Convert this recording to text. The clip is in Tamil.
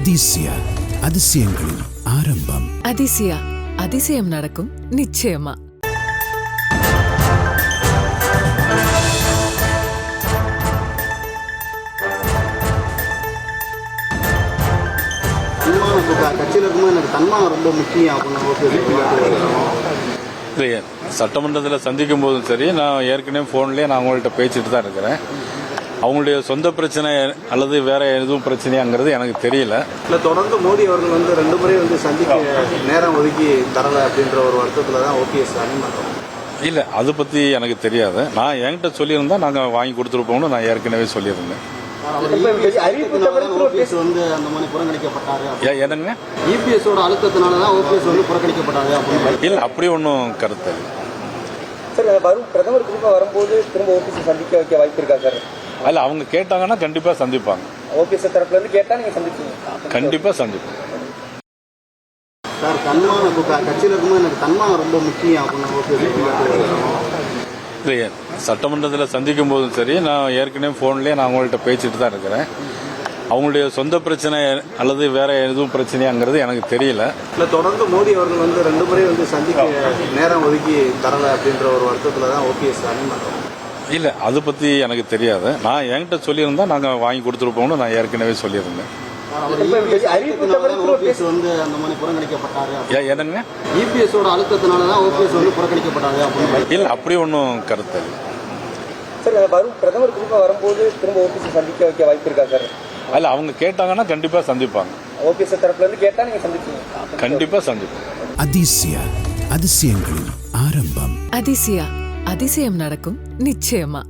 அதிசயா அதிசயங்களின் ஆரம்பம். அதிசயா அதிசயம் நடக்கும் நிச்சயமா. கட்சியில் இருக்கும்போது எனக்கு தன்மானம் ரொம்ப முக்கியம் இல்லை, சட்டமன்றத்தில் சந்திக்கும் போதும் சரி, நான் ஏற்கனவே ஃபோன்லேயே நான் அவங்கள்ட்ட பேசிட்டு தான் இருக்கிறேன். அவங்களுடைய சொந்த பிரச்சனை அல்லது வேற எதுவும் பிரச்சனையாங்கிறது எனக்கு தெரியல. இல்லை, தொடர்ந்து மோடி அவர்கள் வந்து 2 முறை வந்து சந்திக்க நேரம் ஒதுக்கி தரலை அப்படின்ற ஒரு வருத்தத்தில் தான் ஓபிஎஸ் அனுமதி. இல்லை, அதை பற்றி எனக்கு தெரியாது. நான் என்கிட்ட சொல்லியிருந்தா நாங்கள் வாங்கி கொடுத்துருப்போம்னு நான் ஏற்கனவே சொல்லியிருந்தேன். என்னங்க, இபிஎஸோட அழுத்தத்தினால தான் ஓபிஎஸ் வந்து புறக்கணிக்கப்பட்டாரு அப்படின்னு. இல்லை, அப்படி ஒன்றும் கருத்து இல்லை. சார், வரும் பிரதமர் திரும்ப வரும்போது திரும்ப ஓபிஎஸ் சந்திக்க வைக்க வாய்ப்பு இருக்கா சார்? அல்ல, அவங்க கேட்டாங்கன்னா கண்டிப்பாக சந்திப்பாங்க. ஓபிஎஸ் தரப்புல இருந்து கேட்டா நீங்க சந்திப்பீங்க? கண்டிப்பாக சந்திப்போம். சார், தன்மானம் கட்சியில் இருக்கும்போது எனக்கு தன்மானம் ரொம்ப முக்கியம் அப்படின்னு. இல்லை, சட்டமன்றத்தில் சந்திக்கும் போதும் சரி, நான் ஏற்கனவே ஃபோன்லேயே நான் அவங்கள்ட்ட பேசிட்டு தான் இருக்கிறேன். அவங்களுடைய சொந்த பிரச்சனை அல்லது வேற எதுவும் பிரச்சனையாங்கிறது எனக்கு தெரியல. இல்லை, தொடர்ந்து மோடி அவர்கள் வந்து 2 முறை வந்து சந்திக்க நேரம் ஒதுக்கி தரலை அப்படின்ற ஒரு வருத்தத்தில் தான் ஓபிஎஸ் அனுமதி. இல்லை, அதை பற்றி எனக்கு தெரியாது. நான் என்கிட்ட சொல்லியிருந்தா நாங்கள் வாங்கி கொடுத்துருப்போம்னு நான் ஏற்கனவே சொல்லியிருந்தேன். என்னங்க, இபிஎஸோட அழுத்தத்தினால தான் ஓபிஎஸ் வந்து புறக்கணிக்கப்பட்டாரு அப்படின்னு. இல்லை, அப்படி ஒன்றும் கருத்து இல்லை. சார், வரும் பிரதமர் திரும்ப வரும்போது திரும்ப ஓபிஎஸ் சந்திக்க வைக்க வாய்ப்பு இருக்கா சார்? அல்ல, அவங்க கேட்டாங்கன்னா கண்டிப்பாக சந்திப்பாங்க. ஓபிஎஸ் தரப்புல இருந்து கேட்டா நீங்க சந்திப்பீங்க? கண்டிப்பாக சந்திப்போம். அதிசயா அதிசயங்களின் ஆரம்பம். அதிசயா அதிசயம் நடக்கும் நிச்சயமா.